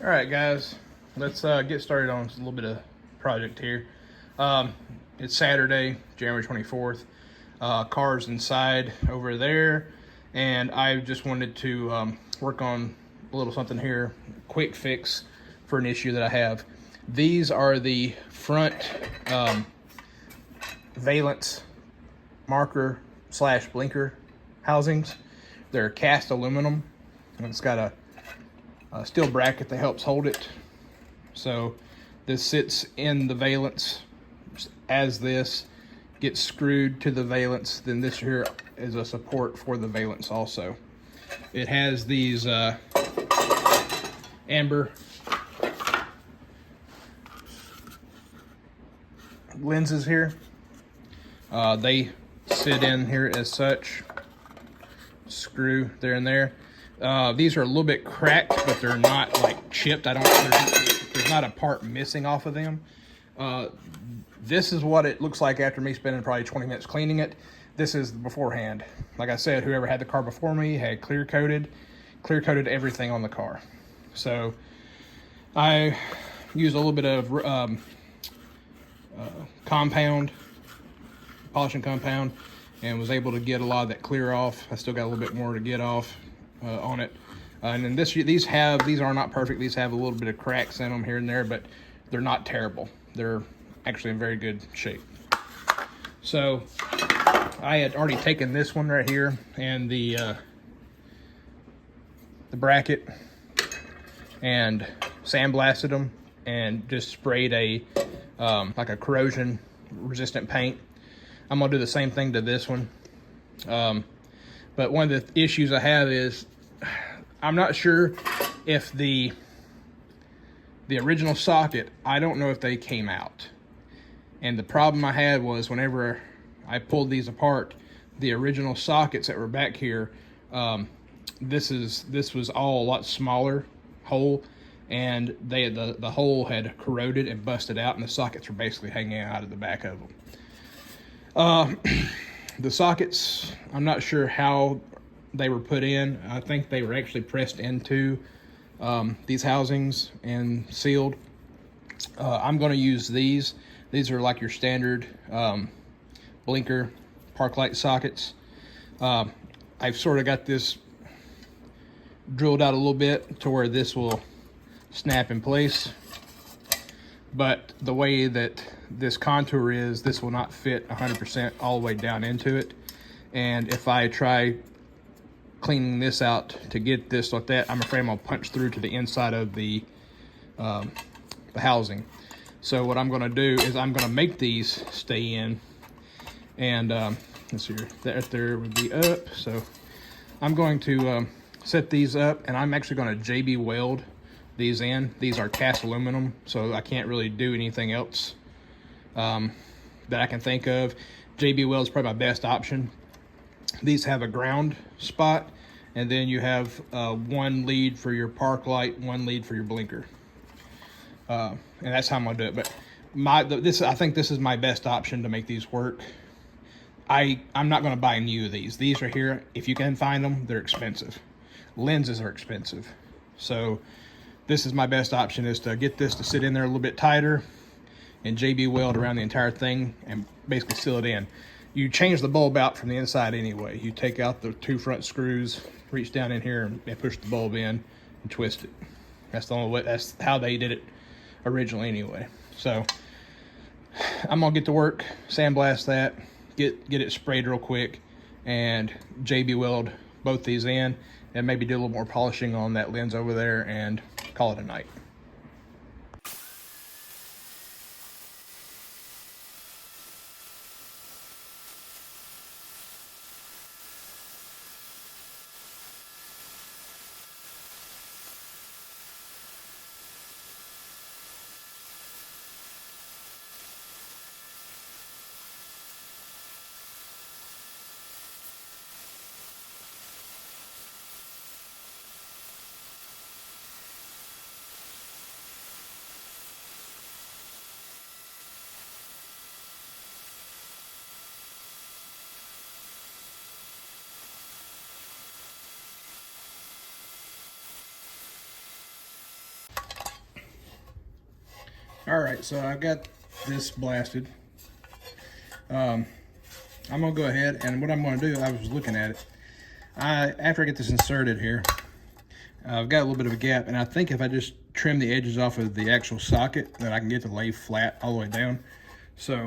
All right, guys, let's get started on a little bit of project here. It's Saturday, January 24th. Car's inside over there, and I just wanted to work on a little something here, quick fix for an issue that I have. These are the front valence marker / blinker housings. They're cast aluminum, and it's got a steel bracket that helps hold it. So this sits in the valence as this gets screwed to the valence. Then this here is a support for the valence also. It has these amber lenses here. They sit in here as such. Screw there and there. These are a little bit cracked, but they're not like chipped. There's not a part missing off of them. This is what it looks like after me spending probably 20 minutes cleaning it. This is beforehand. Like I said, whoever had the car before me had clear coated everything on the car. So I used a little bit of polishing compound, and was able to get a lot of that clear off. I still got a little bit more to get off on it. And then these are not perfect. These have a little bit of cracks in them here and there, but they're not terrible. They're actually in very good shape. So I had already taken this one right here and the bracket and sandblasted them and just sprayed a like a corrosion resistant paint. I'm gonna do the same thing to this one. But one of the issues I have is I'm not sure if the original socket, I don't know if they came out. And the problem I had was whenever I pulled these apart, the original sockets that were back here, this was all a lot smaller hole, and the hole had corroded and busted out, and the sockets were basically hanging out of the back of them. The sockets, I'm not sure how they were put in. I think they were actually pressed into these housings and sealed. I'm going to use these. These are like your standard blinker park light sockets. I've sort of got this drilled out a little bit to where this will snap in place. But the way that this contour is, this will not fit 100% all the way down into it. And if I try cleaning this out to get this like that, I'm afraid I'm gonna punch through to the inside of the housing. So what I'm gonna do is I'm gonna make these stay in. And let's see here, that there would be up. So I'm going to set these up, and I'm actually gonna JB weld these in. These are cast aluminum, so I can't really do anything else that I can think of. JB weld is probably my best option. These have a ground spot, and then you have one lead for your park light, one lead for your blinker, and that's how I'm gonna do it. But I think this is my best option to make these work. I'm not gonna buy new of these. These are here. If you can find them, they're expensive. Lenses are expensive, so this is my best option, is to get this to sit in there a little bit tighter and JB weld around the entire thing and basically seal it in. You change the bulb out from the inside anyway. You take out the 2 front screws, reach down in here and push the bulb in and twist it. That's the only way, that's how they did it originally anyway. So I'm gonna get to work, sandblast that, get it sprayed real quick, and JB weld both these in, and maybe do a little more polishing on that lens over there and call it a night. All right, so I've got this blasted. I'm gonna go ahead, and what I'm gonna do, I was looking at it. After I get this inserted here, I've got a little bit of a gap, and I think if I just trim the edges off of the actual socket, then I can get the lay flat all the way down. So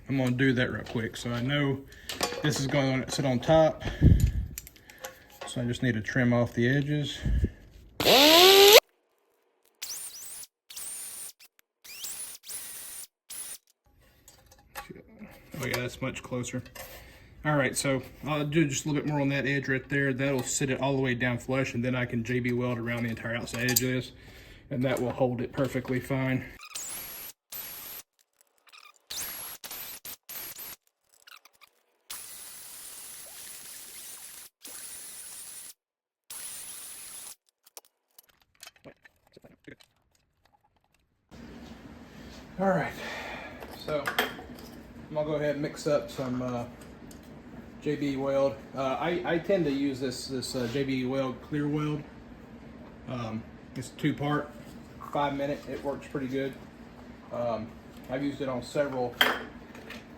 I'm gonna do that real quick. So I know this is going to sit on top. So I just need to trim off the edges. Oh yeah, that's much closer. All right, so I'll do just a little bit more on that edge right there. That'll sit it all the way down flush, and then I can JB weld around the entire outside edge of this, and that will hold it perfectly fine. All right, so I'm gonna go ahead and mix up some JB weld. I tend to use this JB weld clear weld. It's 2-part, 5-minute. It works pretty good. I've used it on several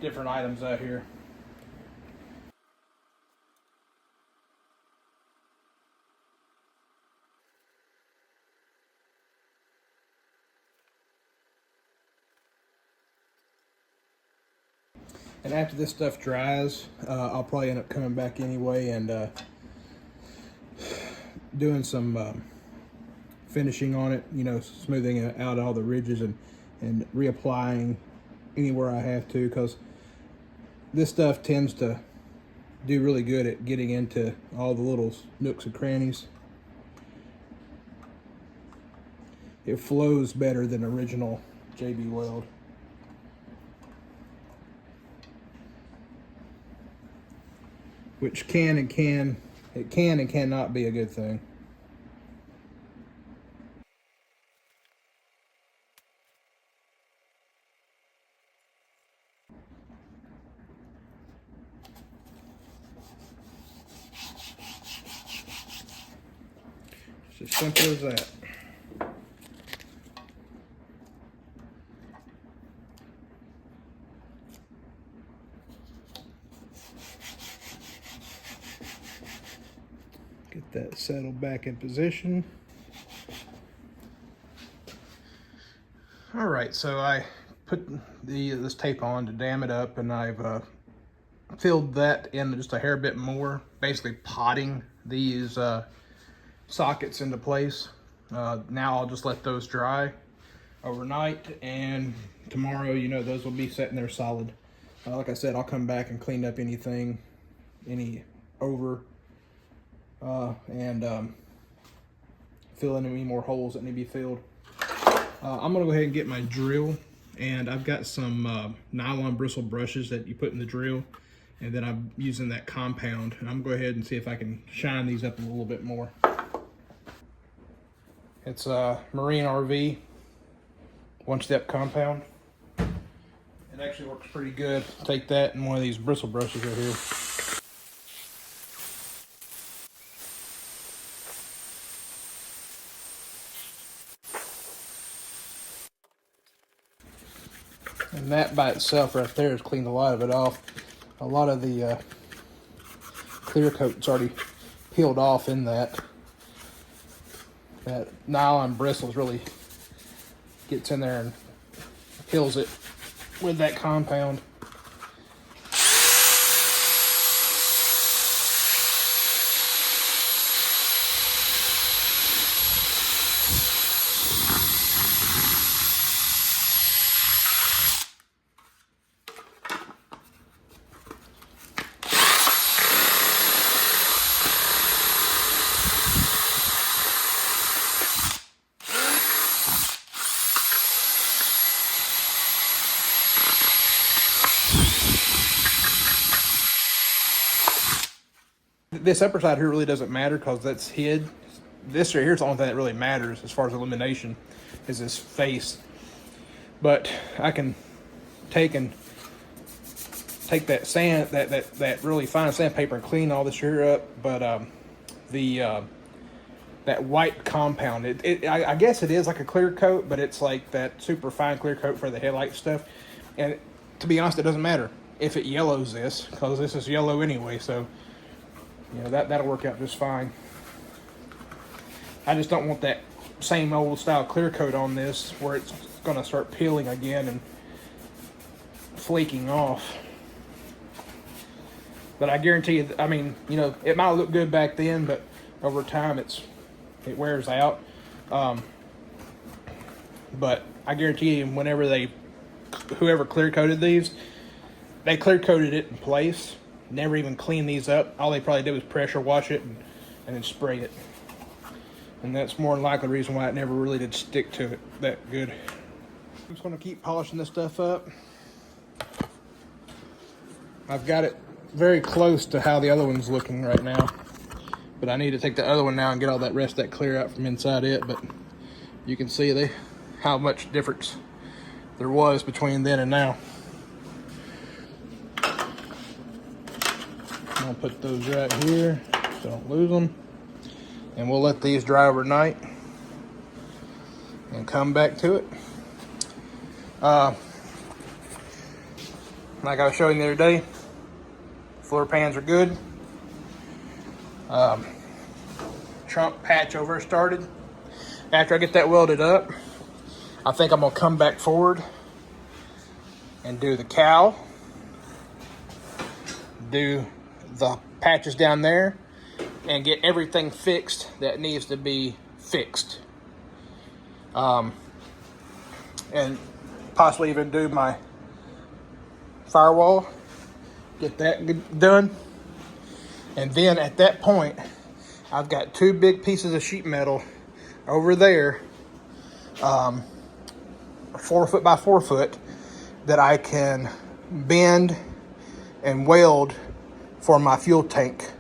different items out here. And after this stuff dries, I'll probably end up coming back anyway and doing some finishing on it, you know, smoothing out all the ridges and reapplying anywhere I have to, because this stuff tends to do really good at getting into all the little nooks and crannies. It flows better than original JB weld. Which can and cannot be a good thing. It's as simple as that. Get that settled back in position. All right, so I put this tape on to dam it up, and I've filled that in just a hair bit more, basically potting these sockets into place. Now I'll just let those dry overnight, and tomorrow, you know, those will be sitting there solid. Like I said, I'll come back and clean up any over and fill in any more holes that need to be filled. I'm gonna go ahead and get my drill, and I've got some nylon bristle brushes that you put in the drill, and then I'm using that compound, and I'm gonna go ahead and see if I can shine these up a little bit more. It's a Marine RV 1-step compound. It actually works pretty good. Take that and one of these bristle brushes right here. And that by itself right there has cleaned a lot of it off. A lot of the clear coat's already peeled off in that. That nylon bristles really gets in there and kills it with that compound. This upper side here really doesn't matter because that's hid. This right here is the only thing that really matters as far as illumination, is this face. But I can take that sand, that really fine sandpaper, and clean all this here up. But the that white compound. I guess it is like a clear coat, but it's like that super fine clear coat for the headlight stuff. And to be honest, it doesn't matter if it yellows this, because this is yellow anyway, so you know that'll work out just fine. I just don't want that same old style clear coat on this where it's gonna start peeling again and flaking off. But I guarantee you, I mean, you know, it might look good back then, but over time it wears out. But I guarantee you, whoever clear coated these, they clear coated it in place, never even cleaned these up. All they probably did was pressure wash it and then spray it. And that's more than likely the reason why it never really did stick to it that good. I'm just gonna keep polishing this stuff up. I've got it very close to how the other one's looking right now, but I need to take the other one now and get all that rest of that clear out from inside it. But you can see how much difference there was between then and now. I'll put those right here so don't lose them, and we'll let these dry overnight and come back to it. Like I was showing the other day, floor pans are good. Trunk patch over started. After I get that welded up, I think I'm gonna come back forward and do the cowl, do the patches down there, and get everything fixed that needs to be fixed. And possibly even do my firewall, get that done. And then at that point, I've got 2 big pieces of sheet metal over there, 4 foot by 4 foot, that I can bend and weld for my fuel tank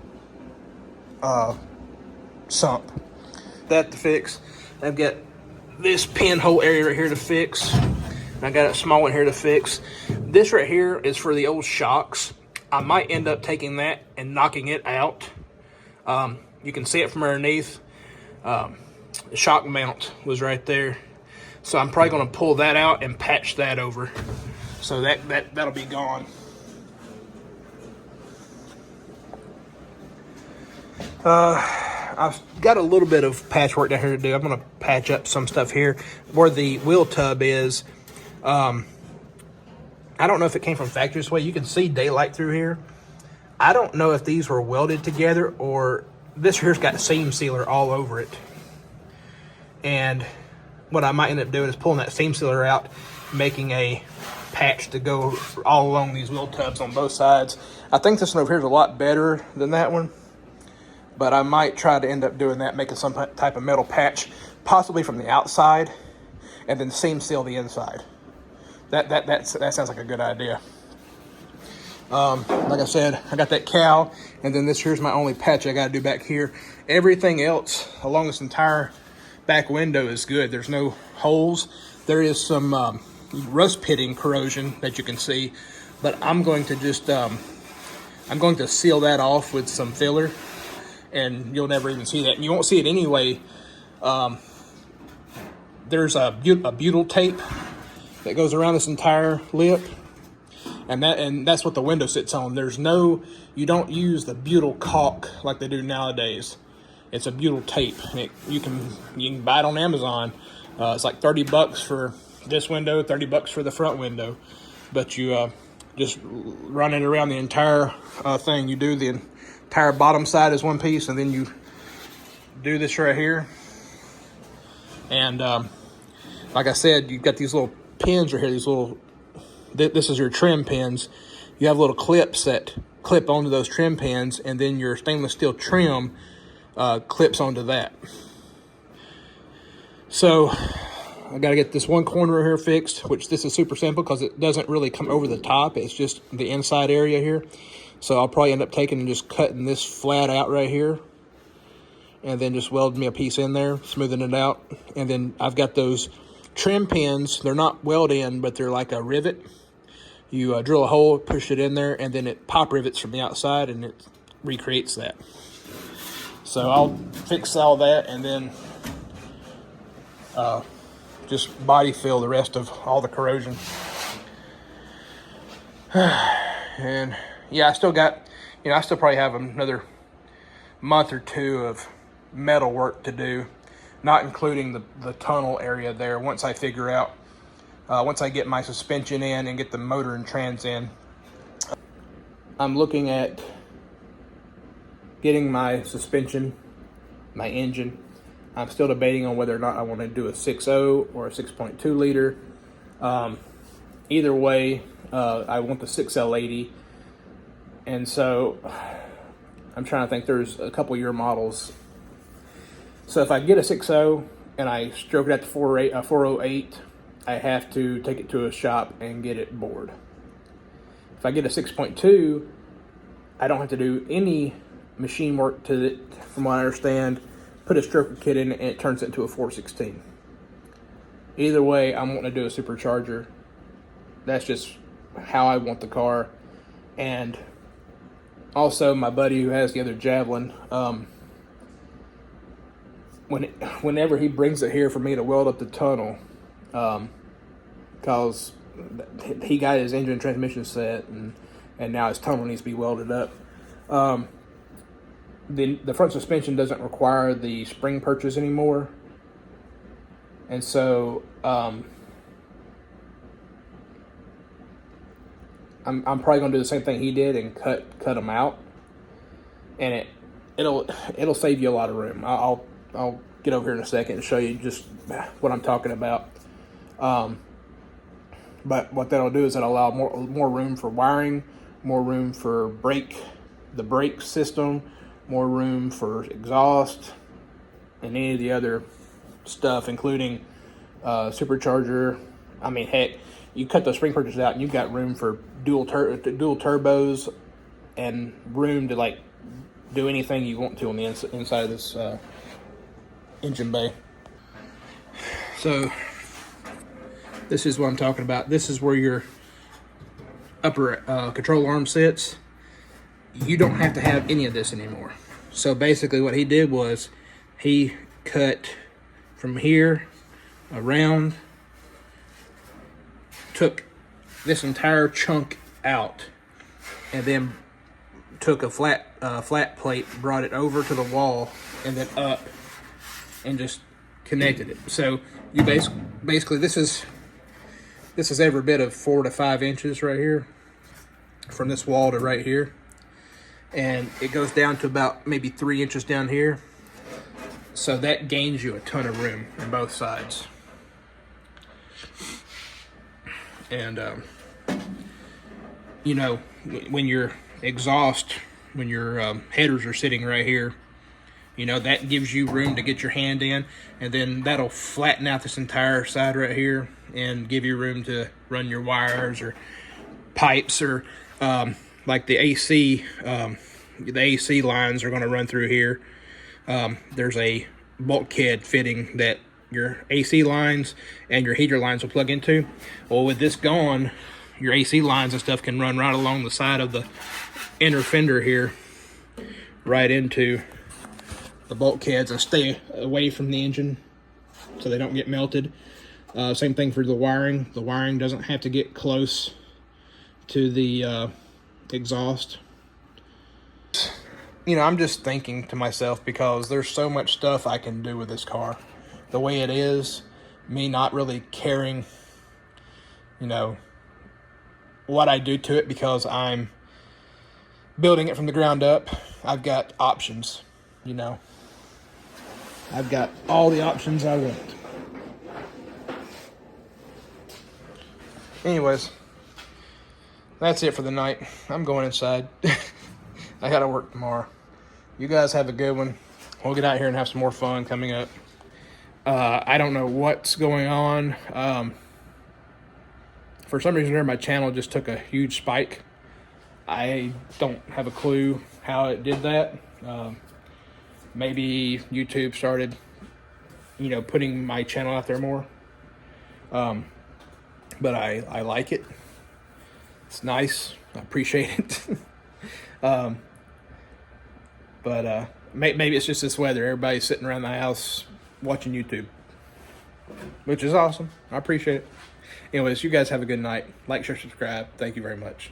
sump. That to fix. I've got this pinhole area right here to fix. I got a small one here to fix. This right here is for the old shocks. I might end up taking that and knocking it out. You can see it from underneath. The shock mount was right there. So I'm probably gonna pull that out and patch that over. So that'll be gone. I've got a little bit of patchwork down here to do. I'm gonna patch up some stuff here. Where the wheel tub is, I don't know if it came from factory this way. You can see daylight through here. I don't know if these were welded together or this here's got seam sealer all over it. And what I might end up doing is pulling that seam sealer out, making a patch to go all along these wheel tubs on both sides. I think this one over here is a lot better than that one, but I might try to end up doing that, making some type of metal patch, possibly from the outside, and then seam seal the inside. That sounds like a good idea. Like I said, I got that cowl, and then this here's my only patch I got to do back here. Everything else along this entire back window is good. There's no holes. There is some rust pitting corrosion that you can see, but I'm going to just I'm going to seal that off with some filler, and you'll never even see that. And you won't see it anyway. There's a butyl tape that goes around this entire lip, and that's what the window sits on. You don't use the butyl caulk like they do nowadays. It's a butyl tape, and you can buy it on Amazon. It's like $30 for this window, $30 for the front window. But you just run it around the entire thing. You do the entire bottom side as one piece, and then you do this right here. And like I said, you've got these little pins right here. This is your trim pins. You have little clips that clip onto those trim pins, and then your stainless steel trim clips onto that. So I got to get this one corner here fixed, which this is super simple because it doesn't really come over the top. It's just the inside area here. So I'll probably end up taking and just cutting this flat out right here, and then just welding me a piece in there, smoothing it out. And then I've got those trim pins. They're not weld in, but they're like a rivet. You drill a hole, push it in there, and then it pop rivets from the outside, and it recreates that. So I'll fix all that and then just body fill the rest of all the corrosion. And yeah, I still got, I still probably have another month or two of metal work to do, not including the tunnel area there. Once I figure out, once I get my suspension in and get the motor and trans in, I'm looking at getting my suspension, my engine. I'm still debating on whether or not I want to do a 6.0 or a 6.2 liter. Either way, I want the 6L80. And so I'm trying to think, there's a couple year models. So if I get a 6.0 and I stroke it at the 408, I have to take it to a shop and get it bored. If I get a 6.2, I don't have to do any machine work to it, from what I understand. Put a stroker kit in it and it turns it into a 416. Either way, I'm wanting to do a supercharger. That's just how I want the car. And also, my buddy who has the other Javelin, whenever he brings it here for me to weld up the tunnel, because he got his engine and transmission set, and now his tunnel needs to be welded up. The front suspension doesn't require the spring purchase anymore, and so I'm probably gonna do the same thing he did and cut them out, and it'll save you a lot of room. I'll get over here in a second and show you just what I'm talking about. But what that'll do is it'll allow more room for wiring, more room for the brake system, more room for exhaust, and any of the other stuff, including supercharger. I mean, heck, you cut those spring purchases out and you've got room for dual turbos and room to like do anything you want to on the inside of this engine bay. So this is what I'm talking about. This is where your upper control arm sits. You don't have to have any of this anymore. So basically what he did was he cut from here around, took this entire chunk out, and then took a flat plate, brought it over to the wall, and then up, and just connected it. So you basically this is every bit of 4 to 5 inches right here, from this wall to right here, and it goes down to about maybe 3 inches down here. So that gains you a ton of room on both sides. And you know, when your exhaust, when your headers are sitting right here, you know, that gives you room to get your hand in, and then that'll flatten out this entire side right here and give you room to run your wires or pipes, or like the AC lines are going to run through here. There's a bulkhead fitting that your AC lines and your heater lines will plug into. Well, with this gone, your AC lines and stuff can run right along the side of the inner fender here, right into the bulkheads, and stay away from the engine so they don't get melted. Same thing for the wiring. The wiring doesn't have to get close to the exhaust. You know, I'm just thinking to myself, because there's so much stuff I can do with this car. The way it is, me not really caring, you know, what I do to it, because I'm building it from the ground up. I've got options, you know. I've got all the options I want. Anyways, that's it for the night. I'm going inside. I gotta work tomorrow. You guys have a good one. We'll get out here and have some more fun coming up. I don't know what's going on. For some reason, my channel just took a huge spike. I don't have a clue how it did that. Maybe YouTube started, you know, putting my channel out there more. But I like it. It's nice. I appreciate it. Maybe it's just this weather. Everybody's sitting around the house watching YouTube, which is awesome. I appreciate it. Anyways, you guys have a good night. Like, share, subscribe. Thank you very much.